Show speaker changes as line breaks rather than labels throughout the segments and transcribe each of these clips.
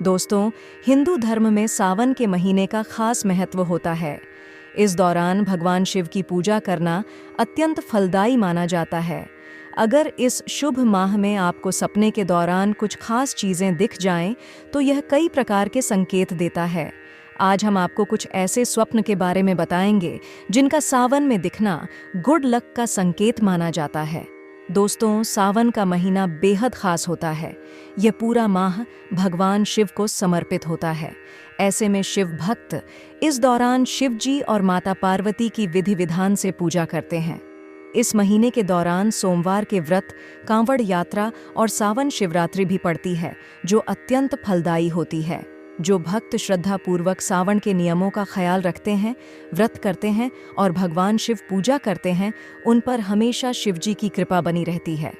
दोस्तों, हिंदू धर्म में सावन के महीने का खास महत्व होता है। इस दौरान भगवान शिव की पूजा करना अत्यंत फलदायी माना जाता है। अगर इस शुभ माह में आपको सपने के दौरान कुछ खास चीजें दिख जाएं, तो यह कई प्रकार के संकेत देता है। आज हम आपको कुछ ऐसे स्वप्न के बारे में बताएंगे जिनका सावन में दिखना गुड लक का संकेत माना जाता है। दोस्तों, सावन का महीना बेहद खास होता है। यह पूरा माह भगवान शिव को समर्पित होता है। ऐसे में शिव भक्त इस दौरान शिव जी और माता पार्वती की विधि विधान से पूजा करते हैं। इस महीने के दौरान सोमवार के व्रत, कांवड़ यात्रा और सावन शिवरात्रि भी पड़ती है, जो अत्यंत फलदायी होती है। जो भक्त श्रद्धापूर्वक सावन के नियमों का ख्याल रखते हैं, व्रत करते हैं और भगवान शिव पूजा करते हैं, उन पर हमेशा शिवजी की कृपा बनी रहती है।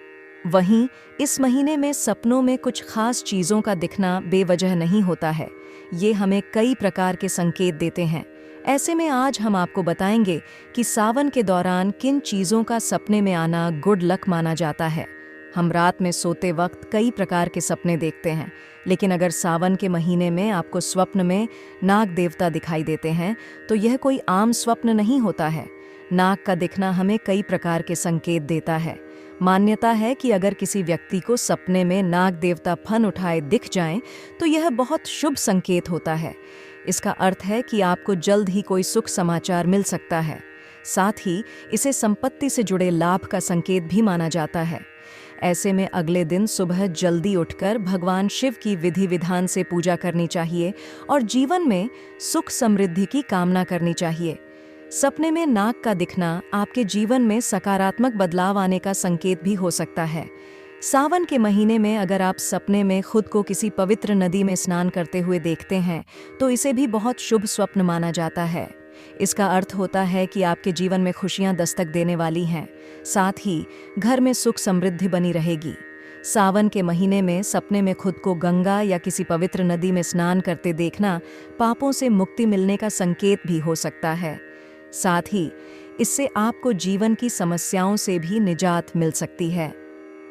वहीं इस महीने में सपनों में कुछ खास चीज़ों का दिखना बेवजह नहीं होता है। ये हमें कई प्रकार के संकेत देते हैं। ऐसे में आज हम आपको बताएंगे कि सावन के दौरान किन चीज़ों का सपने में आना गुड लक माना जाता है। हम रात में सोते वक्त कई प्रकार के सपने देखते हैं, लेकिन अगर सावन के महीने में आपको स्वप्न में नाग देवता दिखाई देते हैं, तो यह कोई आम स्वप्न नहीं होता है। नाग का दिखना हमें कई प्रकार के संकेत देता है। मान्यता है कि अगर किसी व्यक्ति को सपने में नाग देवता फन उठाए दिख जाएं, तो यह बहुत शुभ संकेत होता है। इसका अर्थ है कि आपको जल्द ही कोई सुख समाचार मिल सकता है। साथ ही इसे संपत्ति से जुड़े लाभ का संकेत भी माना जाता है। ऐसे में अगले दिन सुबह जल्दी उठकर भगवान शिव की विधि विधान से पूजा करनी चाहिए और जीवन में सुख समृद्धि की कामना करनी चाहिए। सपने में नाग का दिखना आपके जीवन में सकारात्मक बदलाव आने का संकेत भी हो सकता है। सावन के महीने में अगर आप सपने में खुद को किसी पवित्र नदी में स्नान करते हुए देखते हैं, तो इसे भी बहुत शुभ स्वप्न माना जाता है। इसका अर्थ होता है कि आपके जीवन में खुशियां दस्तक देने वाली हैं। साथ ही घर में सुख समृद्धि बनी रहेगी। सावन के महीने में सपने में खुद को गंगा या किसी पवित्र नदी में स्नान करते देखना पापों से मुक्ति मिलने का संकेत भी हो सकता है। साथ ही इससे आपको जीवन की समस्याओं से भी निजात मिल सकती है।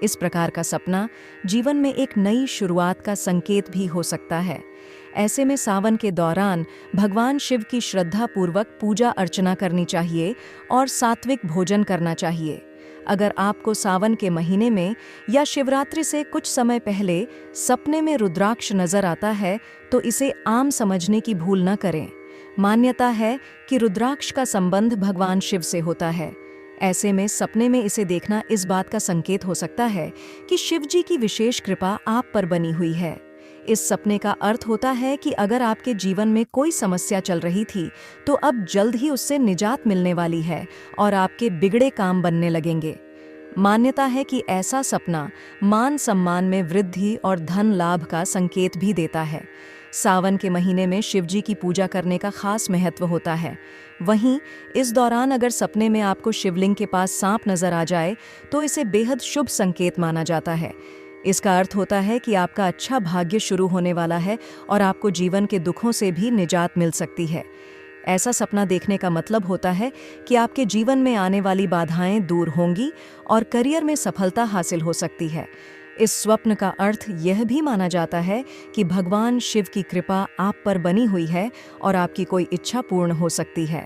इस प्रकार का सपना जीवन में एक नई शुरुआत का संकेत भी हो सकता है। ऐसे में सावन के दौरान भगवान शिव की श्रद्धापूर्वक पूजा अर्चना करनी चाहिए और सात्विक भोजन करना चाहिए। अगर आपको सावन के महीने में या शिवरात्रि से कुछ समय पहले सपने में रुद्राक्ष नजर आता है, तो इसे आम समझने की भूल न करें। मान्यता है कि रुद्राक्ष का संबंध भगवान शिव से होता है। ऐसे में सपने में इसे देखना इस बात का संकेत हो सकता है कि शिवजी की विशेष कृपा आप पर बनी हुई है। इस सपने का अर्थ होता है कि अगर आपके जीवन में कोई समस्या चल रही थी, तो अब जल्द ही उससे निजात मिलने वाली है और आपके बिगड़े काम बनने लगेंगे। मान्यता है कि ऐसा सपना मान सम्मान में वृद्धि और धन लाभ का संकेत भी देता है। सावन के महीने में शिवजी की पूजा करने का खास महत्व होता है। वहीं इस दौरान अगर सपने में आपको शिवलिंग के पास सांप नजर आ जाए, तो इसे बेहद शुभ संकेत माना जाता है। इसका अर्थ होता है कि आपका अच्छा भाग्य शुरू होने वाला है और आपको जीवन के दुखों से भी निजात मिल सकती है। ऐसा सपना देखने का मतलब होता है कि आपके जीवन में आने वाली बाधाएं दूर होंगी और करियर में सफलता हासिल हो सकती है। इस स्वप्न का अर्थ यह भी माना जाता है कि भगवान शिव की कृपा आप पर बनी हुई है और आपकी कोई इच्छा पूर्ण हो सकती है।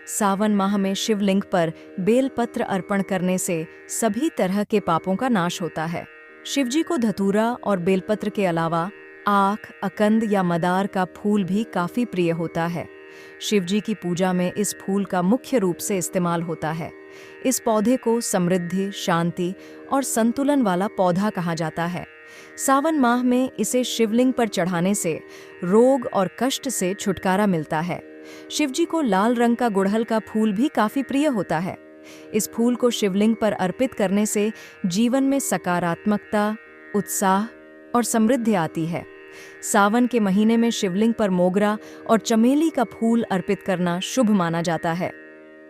सावन माह में शिवलिंग पर बेलपत्र अर्पण करने से सभी तरह के पापों का नाश होता है। शिवजी को धतूरा और बेलपत्र के अलावा आख, अकंद या मदार का फूल भी काफी प्रिय होता है। शिवजी की पूजा में इस फूल का मुख्य रूप से इस्तेमाल होता है। इस पौधे को समृद्धि, शांति और संतुलन वाला पौधा कहा जाता है। सावन माह में इसे शिवलिंग पर चढ़ाने से रोग और कष्ट से छुटकारा मिलता है। शिवजी को लाल रंग का गुड़हल का फूल भी काफी प्रिय होता है। इस फूल को शिवलिंग पर अर्पित करने से जीवन में सकारात्मकता, उत्साह और समृद्धि आती है। सावन के महीने में शिवलिंग पर मोगरा और चमेली का फूल अर्पित करना शुभ माना जाता है।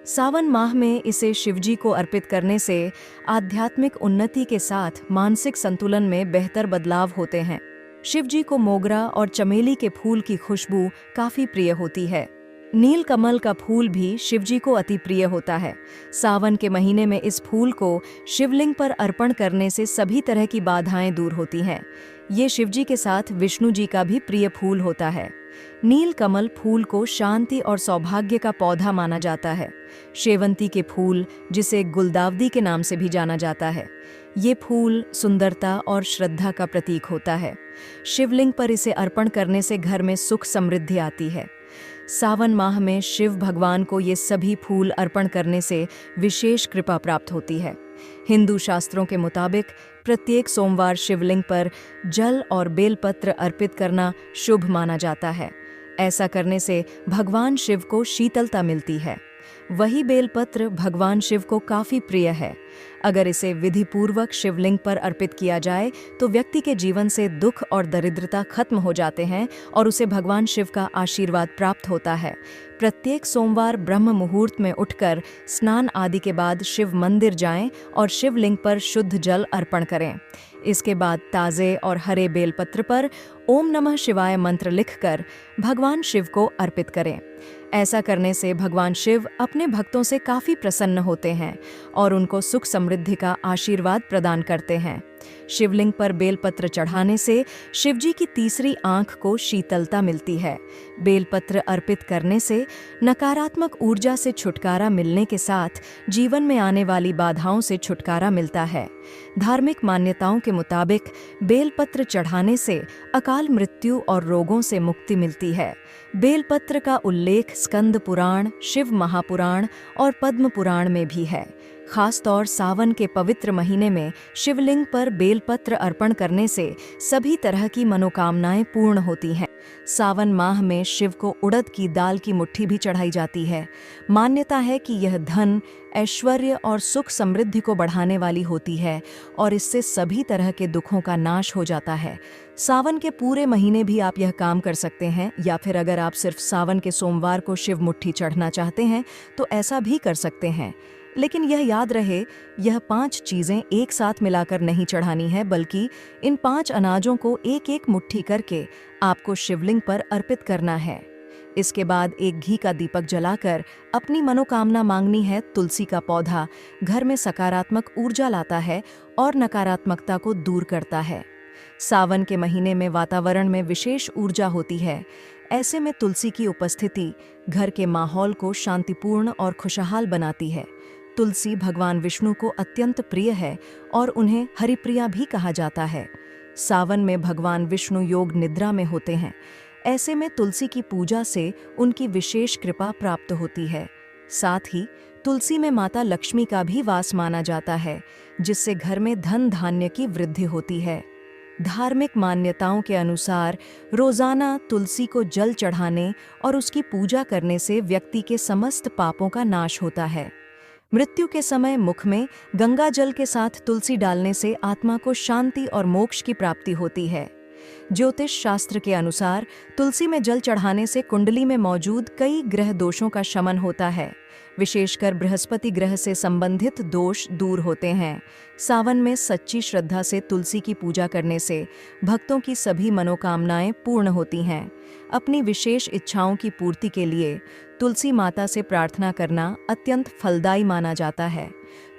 सावन माह में इसे शिवजी को अर्पित करने से आध्यात्मिक उन्नति के साथ मानसिक संतुलन में बेहतर बदलाव होते हैं। शिवजी को मोगरा और चमेली के फूल की खुशबू काफी प्रिय होती है। नीलकमल का फूल भी शिवजी को अति प्रिय होता है। सावन के महीने में इस फूल को शिवलिंग पर अर्पण करने से सभी तरह की बाधाएं दूर होती हैं। ये शिवजी के साथ विष्णु जी का भी प्रिय फूल होता है। नीलकमल फूल को शांति और सौभाग्य का पौधा माना जाता है। शेवंती के फूल, जिसे गुलदावदी के नाम से भी जाना जाता है, ये फूल सुंदरता और श्रद्धा का प्रतीक होता है। शिवलिंग पर इसे अर्पण करने से घर में सुख समृद्धि आती है। सावन माह में शिव भगवान को ये सभी फूल अर्पण करने से विशेष कृपा प्राप्त होती है। हिंदू शास्त्रों के मुताबिक प्रत्येक सोमवार शिवलिंग पर जल और बेलपत्र अर्पित करना शुभ माना जाता है। ऐसा करने से भगवान शिव को शीतलता मिलती है। वही बेलपत्र भगवान शिव को काफी प्रिय है। अगर इसे विधिपूर्वक शिवलिंग पर अर्पित किया जाए तो व्यक्ति के जीवन से दुख और दरिद्रता खत्म हो जाते हैं और उसे भगवान शिव का आशीर्वाद प्राप्त होता है। प्रत्येक सोमवार ब्रह्म मुहूर्त में उठकर स्नान आदि के बाद शिव मंदिर जाएं और शिवलिंग पर शुद्ध जल अर्पण करें। इसके बाद ताज़े और हरे बेलपत्र पर ओम नमः शिवाय मंत्र लिखकर भगवान शिव को अर्पित करें। ऐसा करने से भगवान शिव अपने भक्तों से काफी प्रसन्न होते हैं और उनको सुख समृद्धि का आशीर्वाद प्रदान करते हैं। शिवलिंग पर बेलपत्र चढ़ाने से शिवजी की तीसरी आंख को शीतलता मिलती है। बेलपत्र अर्पित करने से नकारात्मक ऊर्जा से छुटकारा मिलने के साथ जीवन में आने वाली बाधाओं से छुटकारा मिलता है। धार्मिक मान्यताओं के मुताबिक बेलपत्र चढ़ाने से अकाल मृत्यु और रोगों से मुक्ति मिलती है। बेलपत्र का उल्लेख स्कंद पुराण, शिव महापुराण और पद्म पुराण में भी है। खासतौर सावन के पवित्र महीने में शिवलिंग पर बेलपत्र अर्पण करने से सभी तरह की मनोकामनाएं पूर्ण होती हैं। सावन माह में शिव को उड़द की दाल की मुट्ठी भी चढ़ाई जाती है। मान्यता है कि यह धन, ऐश्वर्य और सुख समृद्धि को बढ़ाने वाली होती है और इससे सभी तरह के दुखों का नाश हो जाता है। सावन के पूरे महीने भी आप यह काम कर सकते हैं, या फिर अगर आप सिर्फ सावन के सोमवार को शिव मुट्ठी चढ़ना चाहते हैं तो ऐसा भी कर सकते हैं। लेकिन यह याद रहे, यह 5 चीजें एक साथ मिलाकर नहीं चढ़ानी है, बल्कि इन 5 अनाजों को एक एक मुट्ठी करके आपको शिवलिंग पर अर्पित करना है। इसके बाद एक घी का दीपक जलाकर अपनी मनोकामना मांगनी है। तुलसी का पौधा घर में सकारात्मक ऊर्जा लाता है और नकारात्मकता को दूर करता है। सावन के महीने में वातावरण में विशेष ऊर्जा होती है। ऐसे में तुलसी की उपस्थिति घर के माहौल को शांतिपूर्ण और खुशहाल बनाती है। तुलसी भगवान विष्णु को अत्यंत प्रिय है और उन्हें हरिप्रिया भी कहा जाता है। सावन में भगवान विष्णु योग निद्रा में होते हैं। ऐसे में तुलसी की पूजा से उनकी विशेष कृपा प्राप्त होती है। साथ ही तुलसी में माता लक्ष्मी का भी वास माना जाता है, जिससे घर में धन धान्य की वृद्धि होती है। धार्मिक मान्यताओं के अनुसार रोजाना तुलसी को जल चढ़ाने और उसकी पूजा करने से व्यक्ति के समस्त पापों का नाश होता है। मृत्यु के समय मुख में गंगा जल के साथ तुलसी डालने से आत्मा को शांति और मोक्ष की प्राप्ति होती है। ज्योतिष शास्त्र के अनुसार तुलसी में जल चढ़ाने से कुंडली में मौजूद कई ग्रह दोषों का शमन होता है। विशेषकर बृहस्पति ग्रह से संबंधित दोष दूर होते हैं। सावन में सच्ची श्रद्धा से तुलसी की पूजा करने से भक्तों की सभी मनोकामनाएं पूर्ण होती हैं। अपनी विशेष इच्छाओं की पूर्ति के लिए तुलसी माता से प्रार्थना करना अत्यंत फलदायी माना जाता है।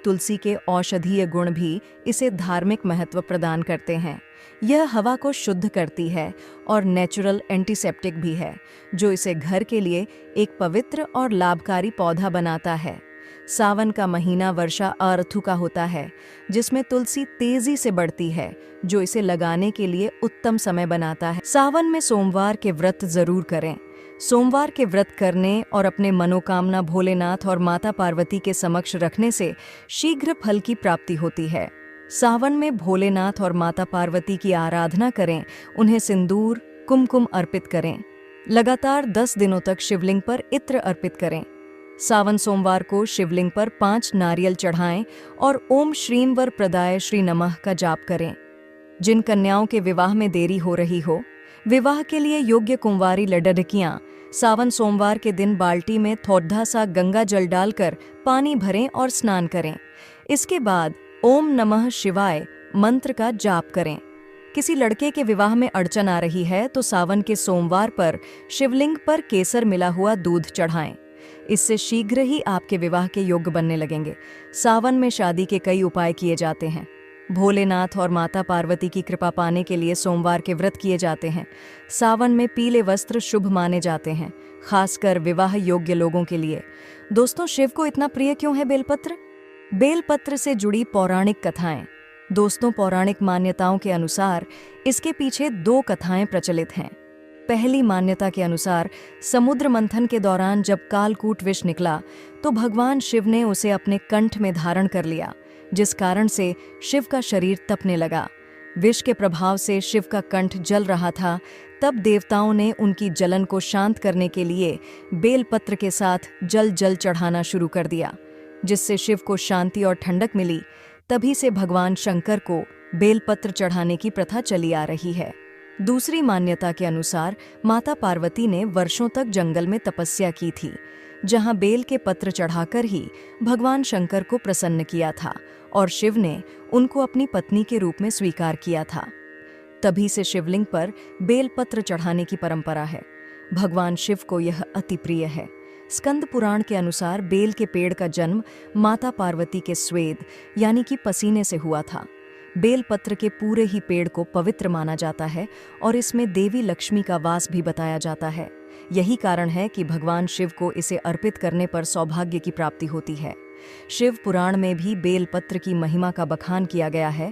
तुलसी के औषधीय गुण भी इसे धार्मिक महत्व प्रदान करते हैं। यह हवा को शुद्ध करती है और नेचुरल एंटीसेप्टिक भी है, जो इसे घर के लिए एक पवित्र और लाभकारी पौधा बनाता है। सावन का महीना वर्षा ऋतु का होता है, जिसमें तुलसी तेजी से बढ़ती है, जो इसे लगाने के लिए उत्तम समय बनाता है। सावन में सोमवार के व्रत जरूर करें। सोमवार के व्रत करने और अपने मनोकामना भोलेनाथ और माता पार्वती के समक्ष रखने से शीघ्र फल की प्राप्ति होती है। सावन में भोलेनाथ और माता पार्वती की आराधना करें, उन्हें सिंदूर, कुमकुम अर्पित करें। लगातार 10 दिनों तक शिवलिंग पर इत्र अर्पित करें। सावन सोमवार को शिवलिंग पर 5 नारियल चढ़ाएं और ओम श्रीं वर प्रदाय श्री नमः का जाप करें। जिन कन्याओं के विवाह में देरी हो रही हो, विवाह के लिए योग्य कुंवारी लड़कियां सावन सोमवार के दिन बाल्टी में थोड़ा सा गंगा जल डालकर पानी भरें और स्नान करें। इसके बाद ओम नमः शिवाय मंत्र का जाप करें। किसी लड़के के विवाह में अड़चन आ रही है तो सावन के सोमवार पर शिवलिंग पर केसर मिला हुआ दूध चढ़ाएं। इससे शीघ्र ही आपके विवाह के योग्य बनने लगेंगे। सावन में शादी के कई उपाय किए जाते हैं। भोलेनाथ और माता पार्वती की कृपा पाने के लिए सोमवार के व्रत किए जाते हैं। सावन में पीले वस्त्र शुभ माने जाते हैं, खासकर विवाह योग्य लोगों के लिए। दोस्तों, शिव को इतना प्रिय क्यों है बेलपत्र? बेलपत्र से जुड़ी पौराणिक कथाएं। दोस्तों, पौराणिक मान्यताओं के अनुसार इसके पीछे 2 कथाएं प्रचलित हैं। पहली मान्यता के अनुसार समुद्र मंथन के दौरान जब कालकूट विष निकला तो भगवान शिव ने उसे अपने कंठ में धारण कर लिया, जिस कारण से शिव का शरीर तपने लगा। विष के प्रभाव से शिव का कंठ जल रहा था। तब देवताओं ने उनकी जलन को शांत करने के लिए बेलपत्र के साथ जल चढ़ाना शुरू कर दिया, जिससे शिव को शांति और ठंडक मिली। तभी से भगवान शंकर को बेलपत्र चढ़ाने की प्रथा चली आ रही है। दूसरी मान्यता के अनुसार माता पार्वती ने वर्षों तक जंगल में तपस्या की थी, जहां बेल के पत्र चढ़ाकर ही भगवान शंकर को प्रसन्न किया था और शिव ने उनको अपनी पत्नी के रूप में स्वीकार किया था। तभी से शिवलिंग पर बेलपत्र चढ़ाने की परंपरा है। भगवान शिव को यह अति प्रिय है। स्कंद पुराण के अनुसार बेल के पेड़ का जन्म माता पार्वती के स्वेद यानी कि पसीने से हुआ था। बेलपत्र के पूरे ही पेड़ को पवित्र माना जाता है और इसमें देवी लक्ष्मी का वास भी बताया जाता है। यही कारण है कि भगवान शिव को इसे अर्पित करने पर सौभाग्य की प्राप्ति होती है। शिव पुराण में भी बेलपत्र की महिमा का बखान किया गया है।